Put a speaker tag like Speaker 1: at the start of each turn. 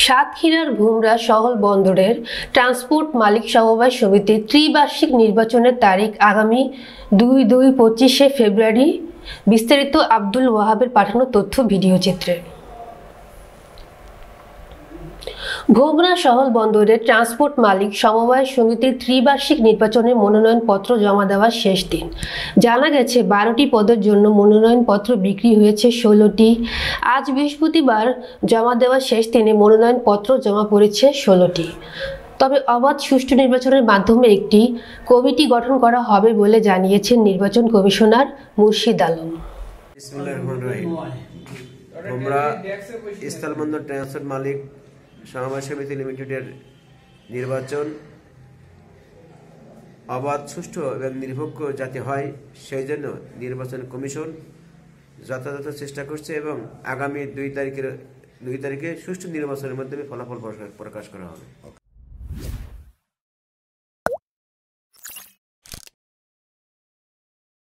Speaker 1: সাতক্ষীরার ভুমরা শহর বন্দরের ট্রান্সপোর্ট মালিক সমবায় সমিতির ত্রিবার্ষিক নির্বাচনের তারিখ আগামী ২-২-২৫ ফেব্রুয়ারি। বিস্তারিত আব্দুল ওয়াহাবের পাঠানো তথ্য ভিডিও চিত্রে। ভোমরা শহর বন্দরের ট্রান্সপোর্ট মালিক সমবায় সমিতির ত্রিবার্ষিক নির্বাচনের মনোনয়নপত্র জমা দেওয়ার শেষ দিন। জানা গেছে ১২টি পদের জন্য মনোনয়নপত্র বিক্রি হয়েছে ১৬টি। আজ বৃহস্পতিবার জমা দেওয়ার শেষ দিনে মনোনয়নপত্র জমা পড়েছে ১৬টি। তবে অবাধ সুষ্ঠু নির্বাচনের মাধ্যমে একটি কমিটি গঠন করা হবে বলে জানিয়েছেন নির্বাচন কমিশনার মুর্শিদ আলম।
Speaker 2: ভোমরা স্থলবন্দর ট্রান্সপোর্ট মালিক সমবায় সমিতি লিমিটেডের নির্বাচন অবাধ, সুষ্ঠু এবং নিরপেক্ষ যাতে হয় সেই জন্য নির্বাচন কমিশন যথাযথ চেষ্টা করছে এবং আগামী ২ তারিখে সুষ্ঠু নির্বাচনের মাধ্যমে ফলাফল প্রকাশ করা হবে।